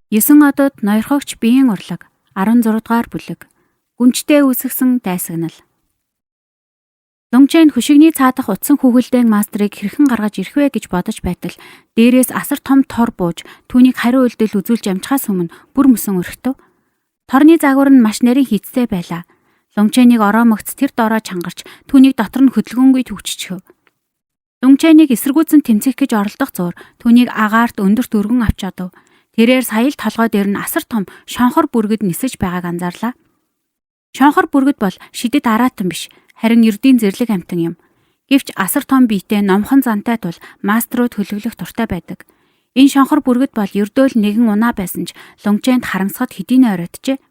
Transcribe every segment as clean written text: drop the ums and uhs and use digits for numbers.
9 одод ноёрхогч биеийн урлаг 16 дугаар бүлэг. Гүнчтэй үүсгэсэн дайсагнал. Лонгчен хөшигний цаадах утсан хүүхэлдэйн мастрыг хэрхэн гаргаж ирэх вэ гэж бодож байтал дээрээс асар том тор бууж түүнийг хариу үйлдэл үзүүлж амжихаас өмнө бүр мөсөн өрхтөв. Торны загвар нь маш нарийн хийцтэй байлаа. Лонгченыг ороомогц тэр доороо чангарч түүнийг дотор нь хөдөлгөөнгүй төвччихв. Лонгченыг эсэргүүцэн тэмцэх гэж оролдох зуур түүнийг агаарт өндөрт өргөн авч одов. Тэрээр сая л толгой дээр нь асар том шонхор бүргэд нисэж байгааг анзаарлаа. Шонхор бүргэд бол шидэт араатан биш, харин ердийн зэрлэг амтан юм. Гэвч асар том биетэй номхон зантай тул маструуд хөлөглөх дуртай байдаг. Энэ шонхор бүргэд бол ердөөл нэгэн унаа байсан ч Лонгченд харамсахад хэдийнэ оройджээ.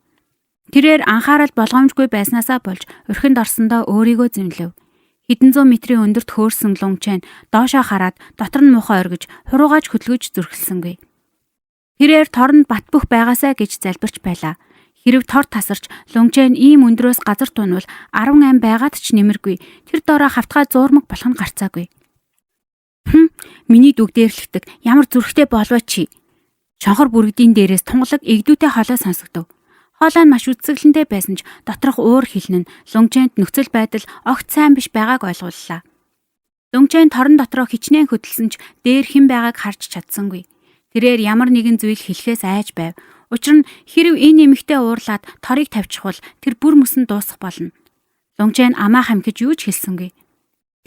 Тэрээр анхаарал болгоомжгүй байснаасаа болж өрхөнд орсондоо өөрийгөө зэмлэв. Хэдэн зуун метрийн өндөрт хөөрсөн Лонгчен доошоо хараад дотор нь муухай оргиж хуруугаж хөдөлгөж зүрхэлсэнгүй. Тэрээр торнд бат бөх байгаасаа гэж залбирч байлаа. Хэрв тор тасарч Лонгчен ийм өндрөөс газар тунвал 18 байгаад ч нэмэргүй. Тэр доороо хавтгай зуурмаг болох нь гарцаагүй. Миний дүг дээрлэгдэг ямар зүрхтэй болов чи. Шонхор бүргэдийн дээрээс тунгалаг эгдүүтэй хоолой сонсогдов. Хоолой нь маш үцэглэнтэй байсан ч доторх уур хилэн нь Лонгченд нөхцөл байдал огт сайн биш байгааг ойлгууллаа. Лонгчен торон дотроо хичнээн хөдөлсөн ч дээр хэн байгааг харж чадсангүй. Тэрээр ямар нэгэн зүйл хэлэхээс айж байв. Учир нь хэрв энэ эмэгтэй уурлаад торыг тавьчихвал тэр бүр мөсөн дуусах болно. Лонгчен амаа хамхиж юу ч хэлсэнгүй.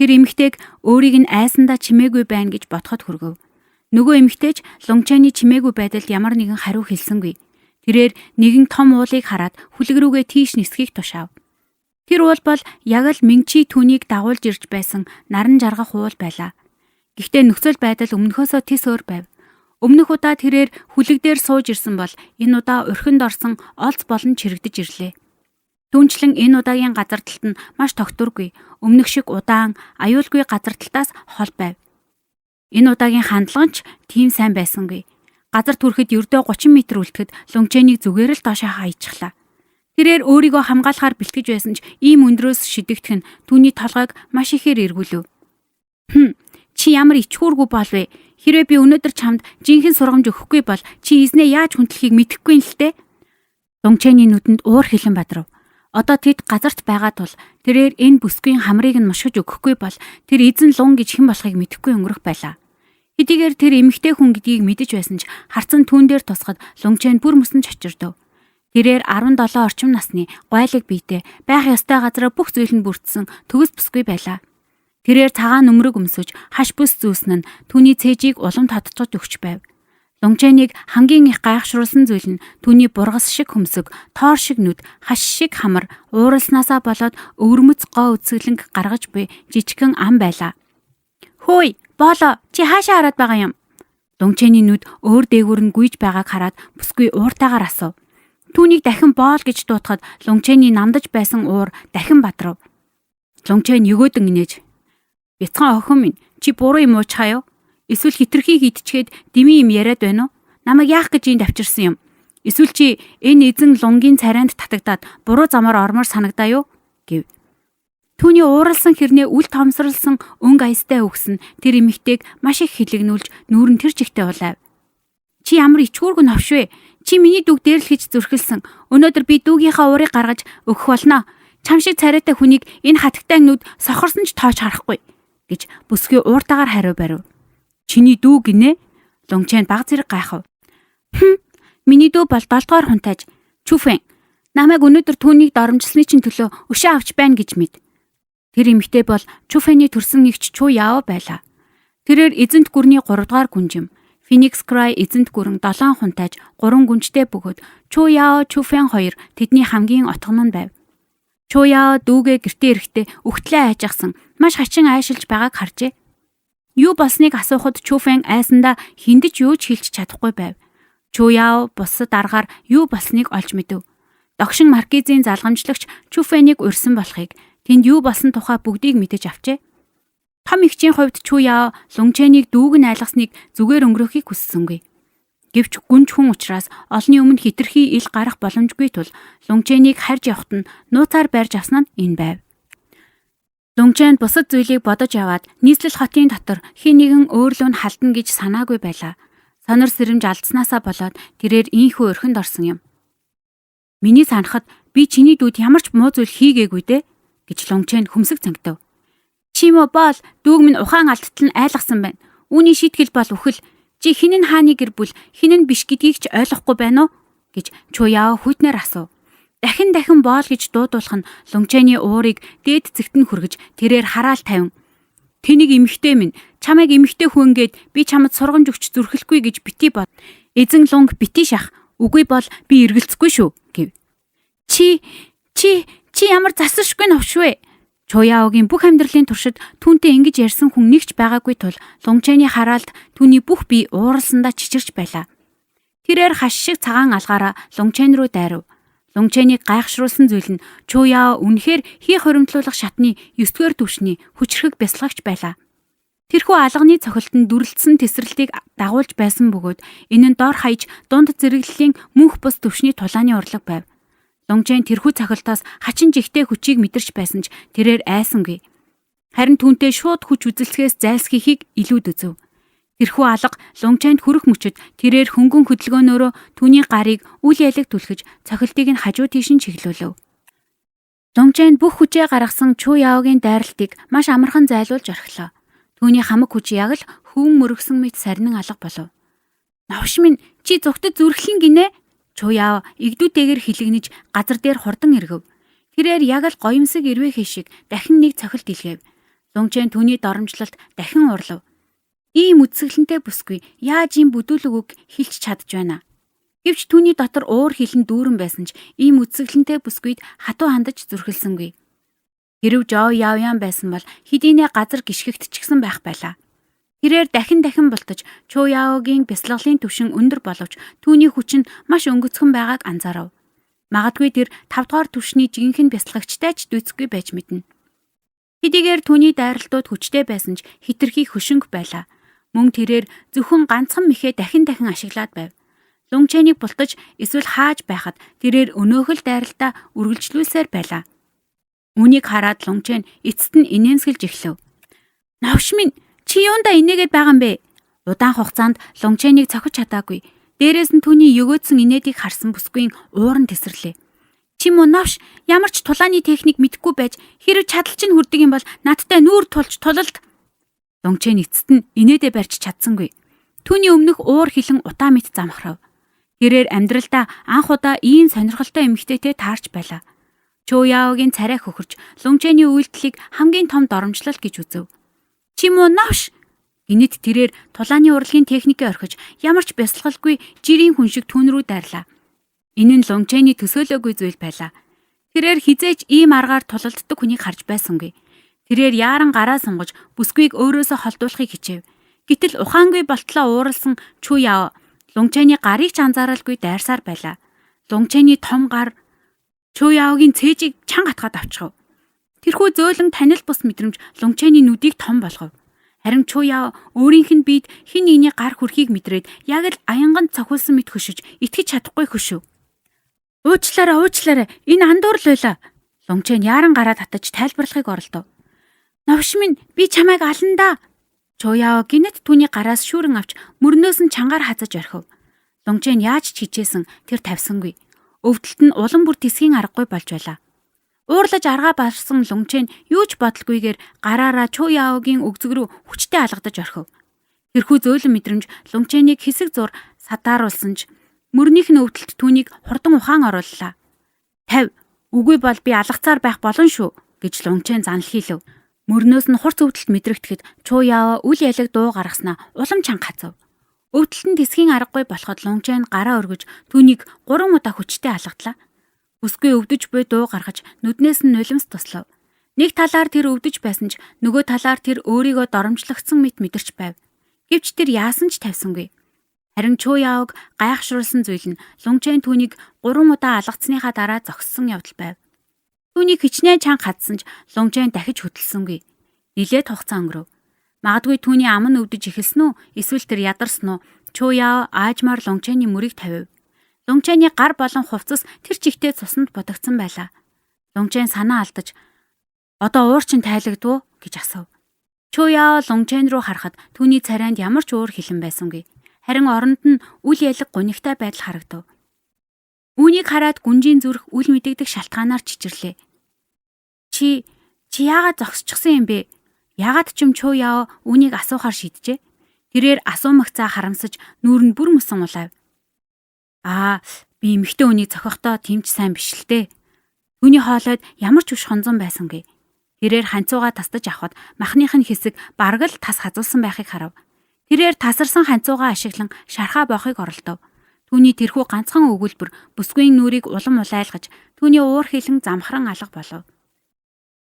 Тэр эмэгтэйг өөрийг нь айсандаа чимээгүй байна гэж бодоход хүргэв. Нөгөө эмэгтэйч Лонгчений чимээгүй байдалд ямар нэгэн хариу хэлсэнгүй. Тэрээр нэгэн том уулыг хараад хүлэг рүүгээ тийш нисхийг тушаав. Тэр уул бол яг л Минчи түүнийг дагуулж ирж байсан наран жаргах уул байлаа. Гэхдээ нөхцөл байдал өмнөхөөсөө тис өөр байв. Өмнөх удаа тэрээр хүлэг дээр сууж ирсэн бол энэ удаа өрхөнд орсон олц болон чирэгдэж ирлээ. Түүнчлэн энэ удаагийн газарталт нь маш тогтворгүй, өмнөх шиг удаан, аюулгүй газарталтаас хол байв. Энэ удаагийн хандлага нь ч тийм сайн байсангүй. Газар түрэхэд ердөө 30 м үлдэхэд Лонгченийг зүгээр л доошоо хаячихлаа. Тэрээр өөрийгөө хамгаалахаар бэлтгэж байсан ч ийм өндрөөс шидэгдэх нь түүний толгойг маш ихээр эргүүлв. Чи ямар ичхүүргүй болвэ? Хэрвээ би өнөөдөр чамд жинхэнэ сургамж өгөхгүй бол чи эзнээ яаж хүндлэхийг мэдэхгүй юм л дээ. Лонгчений нүдэнд уур хилэн бадрав. Одоо тэд газарт байгаа тул тэрээр энэ бүсгүйн хамрыг нь мушгиж өгөхгүй бол тэр эзэн лун гэж хэн болохыг мэдэхгүй өнгөрөх байлаа. Хэдийгээр тэр эмэгтэй хүн гэдгийг мэдэж байсан ч харцан түүн дээр тусахад Лонгчен бүр мөсөн чочирдов. Тэрээр 17 орчим насны гойлог биетэй байх ёстой газараа бүх зүйл нь бүрдсэн төгс бүсгүй байлаа. Тэрээр цагаан нүмерэг өмсөж хаш бүс зүүсэн нь түүний цээжийг улам татчихж өгч байв. Лонгченыг хамгийн их гайхшруулсан зүйл нь түүний бургас шиг хөмсөг, тоор шиг нүд, хаш шиг хамар, ууралснаасаа болоод өвөрмөц гоо үцгэлэнг гаргаж буй жижигхэн ам байлаа. Хөөе, болоо, чи хаашаа хараад байгаа юм? Лонгчений нүд өөр дээгүүр нь гүйж байгааг хараад бүсгүй ууртаагаар асуув. Түүнийг дахин боол гэж дуутахад Лонгчений намдаж байсан уур дахин бадрав. Лонгчен өгөөдөн инээж "Бяцхан охин минь, чи буруу юм ууч хаяа? Эсвэл хитрхи хийдчихэд дими юм яриад байна уу? Намайг яах гэж энд авчирсан юм? Эсвэл чи энэ эзэн Лунгийн царайнд татагдаад буруу замаар ормоор санагдаа юу?" гэв. Түүний ууралсан хэрнээ үл томсролсон өнгө аястай үгс нь тэр эмэгтэйг маш их хилэгнүүлж нүүрэн тэр чигтээ улайв. "Чи ямар ичгүүргүй новш вэ? Чи миний дүг дээрлэхэж зүрхэлсэн. Өнөөдөр би дүүгийнхаа уурыг гаргаж өгөх болно. Чам шиг царайтай хүнийг энэ хатагтай нүд сохорсон ч тоож харахгүй" гэж бүсгүй ууртаагаар хариу барив. "Чиний дүү гинэ?" Лонгчен баг зэрэг гайхав. Миний дүү бол 7 дугаар хунтайж Чүфэн. Намайг өнөөдөр түүнийг доромжилсны чинь төлөө өшөө авч байна гэж мэд. Тэр эмэгтэй бол Чүфэний төрсөн эгч Чу Яо байлаа. Тэрээр эзэнт гүрний 3 дугаар гүнжим, Феникс Край эзэнт гүрэн 7 хунтайж 3 гүнжтэй бөгөөд Чу Яо, Чүфэн хоёр тэдний хамгийн отгон нь байв. Чу Яо дүүгээ гэртээ ирэхдээ өгтлээ айжгсан маш хачин айшилж байгааг харжээ. Юу болсныг асуухад Чүфэн айсандаа хиндэж юу ч хэлж чадахгүй байв. Чу Яо бусад аргаар юу болсныг олж мэдэв. Догшин маркизийн залгамжлагч Чүфэнийг урьсан болохыг, тэнд юу болсон тухай бүгдийг мэдэж авчээ. Том эгчийн хувьд Чу Яо Лонгченийг дүүг нь айлгасныг зүгээр өнгөрөхийг хүссэнгүй. Гэвч гүнж хүн учраас олонний өмнө хитрхи ил гарах боломжгүй тул Лонгченийг харж явахт нь нууцаар барьж авсан нь энэ байв. Лонгчен бусад зүйлийг бодож аваад нийслэл хотын дотор хин нэгэн өөрлөө нь халдна гэж санаагүй байлаа. Сонор сэрэмж алдснаасаа болоод тэрээр ийхүү өрхөнд орсон юм. Миний санахад би чиний дүүд ямар ч муу зүйл хийгээгүй дээ гэж Лунгчэн хөмсөг цангитав. Чимо бол дүүг минь ухаан алдтал нь айлгсан байна. Үүний шийтгэл бол үхэл. Чи хинэн хааны гэр бүл хинэн биш гэдгийг ч ойлгохгүй байна уу гэж Чуяо хүйтнээр асуув. Дахин боол гэж дуудуулах нь Лунгчэний уурыг дээд зэгт нь хүргэж тэрээр хараал тавин. Тэнийг эмэгтэй минь чамайг эмэгтэй хүнгээд би чамд сургамж өгч зүрхэлгүй гэж бити бод. Эзэн Лунг бити шах. Үгүй бол би эргэлзэхгүй шүү гэв. Чи ямар засаршгүй новш вэ? Чуяогийн бүх амьдралын туршид түүнтэй ингэж ярьсан хүн нэгч байгаагүй тул Лунгчэний хараалд түүний бүх бие ууралсандаа чичирч байлаа. Тэрээр хаш шиг цагаан алгаараа Лунгчэн рүү дайрав. Лунгчэнийг гайхшруулсан зүйл нь Чуяо үнэхээр хий хоримтлуулах шатны 9-р түвшний хүчрхэг бясалгагч байлаа. Тэрхүү алганы цохилтод дүрлэлсэн тесрэлтийг дагуулж байсан бөгөөд энэ нь дор хаяж дунд зэрэглэлийн мөнх бус төвшний тулааны урлаг байв. Лунгчэн тэрхүү цохилтоос хачин жигтэй хүчийг мэдэрч байсан ч тэрээр айсангүй. Харин түүнтэй шууд хүч үзэлцгээс зайлсхийхийг илүүд үзв. Тэрхүү алга Лунгчэнд хүрэх мөчөд тэрээр хөнгөн хөдөлгөөнөөрөө түүний гарыг үл ялэг түлхэж цохилтыг нь хажуу тийш нь чиглүүлв. Лунгчэнд бүх хүчээ гаргасан Чуяогийн дайралтыг маш амархан зайлуулж орхилоо. Түүний хамаг хүч яг л хөвөн мөргсөн мэт сарнин алга болов. Навш минь чи зүгтд зүрхлэн гинэ? Чуяо игдүүтэйгээр хилэгнэж газар дээр хурдан эргэв. Тэрээр яг л гоёмсог ирвэхэ шиг дахин нэг цохилт илгээв. Лунгчэн түүний доромжлолт дахин урлав. Ийм үсгэлэнтэй бүсгүй яаж ийм бүдүүлэг үг хэлж чадж байна. Гэвч түүний дотор уур хилэн дүүрэн байсан ч ийм үсгэлэнтэй бүсгүйд хатуу хандаж зүрхэлсэнгүй. Хэрв Жоо Яоян байсан бол хэдийнэ газар гიშгэгтчихсэн байх байлаа. Тэрээр дахин бултаж Чуяогийн бясалгалын түвшин өндөр боловч түүний хүч нь маш өнгөцгөн байгааг анзаарав. Магадгүй тэр 5 дугаар түвшний жинхэнэ бясалгагчтай ч дүйцэхгүй байж мэднэ. Хэдийгээр түүний дайралтууд хүчтэй байсан ч хитрхи хөшинг байлаа. Мөн тэрээр зөвхөн ганцхан мэхээ дахин ашиглаад байв. Лунгчэнийг бултаж эсвэл хааж байхад тэрээр өнөөхөл дайралтаа үргэлжлүүлсээр байлаа. Үүнийг хараад Лунгчэн эцэст нь инээмсэглэж эхлэв. Навш минь чи юунда инээгээд байгаа юм бэ? Удаан хугацаанд Лунгчэнийг цохиж чадаагүй. Дээрээс нь түүний өгөөдсөн инээдийг харсан бүсгүйн ууран тесрлээ. Чи мөн навш ямар ч тулааны техник мэдэхгүй байж хэрэг чадал чинь хүрдэг юм бол надтай нүүр тулж тулалд. Лунгчэн эцэст нь инээдээ барьж чадсангүй. Түүний өмнөх уур хилэн утаа мэт замхрав. Тэрээр амьдралдаа анх удаа ийм сонирхолтой эмэгтэйтэй таарч байлаа. Чуяогийн царай хөхөрч Лунгчэний үйлдэлийг хамгийн том доромжлол гэж үзв. Чи мөн навш гинэт тэрээр тулааны урлагийн техникээ орхиж ямар ч бясалгалгүй жирийн хүн шиг түүн рүү дайрлаа. Энэ нь Лунгчэний төсөөлөөгүй зүйл байлаа. Тэрээр хизээч ийм аргаар тулалддаг хүнийг харж байсангүй. Тэрээр яаран гараа сунгаж бүсгүйг өөрөөсөө холдуулахыг хичээв. Гэтэл ухаангүй болтлоо ууралсан Чуяо Лунгчэний гарыг ч анзааралгүй дайрсаар байлаа. Лунгчэний том гар Чуяогийн цээжийг чанга хатгаад авчихв. Тэрхүү зөөлөн танил бус мэдрэмж Лунгчэний нүдийг том болгов. Харин Чуяо өөрийнх нь биед хин нэгний гар хүрхийг мэдрээд яг л аянган цохилсон мэт хөшөж итгэж чадахгүй хөшөв. Уучлаарай. Энэ андуурл байла. Лунгчэн яаран гараа татаж тайлбарлахыг оролдов. Навш минь би чамайг аландаа. Чуяо гинэт түүний гараас шүүрэн авч мөрнөөс нь чангаар хазаж орхив. Лунгчэн яаж ч хичээсэн тэр тавьсангүй. Өвдөлт нь улам бүр тисгийн аргагүй болж байлаа. Уурлаж аргаа барсан Лунгчэн юу ч бодлогүйгээр гараараа Чуяогийн өгзөг рүү хүчтэй алгадаж орхив. Тэрхүү зөөлөн мэдрэмж Лунгчэнийг хэсэг зур сатааруулсан ч мөрнийх нь өвдөлт түүнийг хурдан ухаан орууллаа. "Тав, үгүй бол би алгацаар байх болно шүү" гэж Лунгчэн занал хийлв. Мөрнөөс нь хурц өвдөлт мэдрэгдэхэд Чуяо үл ялэг дуу гаргаснаа улам чанга хацав. Өвдөлт нь тисгийн аргагүй болоход Лунгчэн гараа өргөж түүнийг 3 удаа хүчтэй алгадлаа. Бүсгүй өвдөж буй дуу гаргаж нүднээс нь нулимс туслав. Нэг талаар тэр өвдөж байсан ч нөгөө талаар тэр өөрийгөө доромжлогдсон мэт мэдэрч байв. Гэвч тэр яасан ч тавьсангүй. Харин Чуяог гайхшруулсан зүйл нь Лунгчэн түүнийг 3 удаа алгацсныхаа дараа зогссон явдал байв. Түүнийг хичнээн чанга хадсан ч Лунгчэн дахиж хөдөлсөнгүй. Нилээд хугацаа өнгөрөв. Магадгүй түүний ам нь өвдөж эхэлсэн үү? Эсвэл тэр ядарсан уу? Чуяо аажмаар Лунгчэний мөрийг тавив. Лунгчэний гар болон хувцас тэр чигтээ цуснд бодогдсон байлаа. Лунгчэн санаа алдаж "Одоо уур чинь тайлагдв уу?" гэж асуув. Чуяо Лунгчэн рүү харахад түүний царайнд ямар ч уур хилэн байсангүй. харин оронд нь үл ялэг гунигтай байдал харагдав. Үүнийг хараад гүнжийн зүрх үл мэдэгдэх шалтгаанаар чичирлээ. Чи яагаад зогсчихсан юм бэ? Яагаад ч юм Чуу Яо үүнийг асуухаар шийджээ? Тэрээр асуумагцаа харамсаж нүүр нь бүр мөсөн улайв. Би эмэгтэй үнийг зохиохдоо тэмч сайн биш л дээ. Түүний хоолойд ямар ч үш хонзон байсангүй. Тэрээр ханцуугаа тасдаж авахд махных нь хэсэг бараг л тас хазуулсан байхыг харав. Тэрээр тасарсан ханцуугаа ашиглан шархаа боохыг оролдов. Түүний тэрхүү ганцхан өгүүлбэр бүсгүйн нүрийг улам улайлгаж түүний уур хилэн замхран алга болов.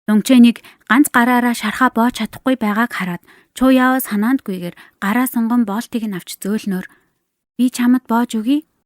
Лонгчэнийг ганц гараараа шархаа боож чадахгүй байгааг хараад Чуу Яо санаандгүйгээр гараа сунган боолтыг нь авч зөөлнөөр "Би чамд боож өгье"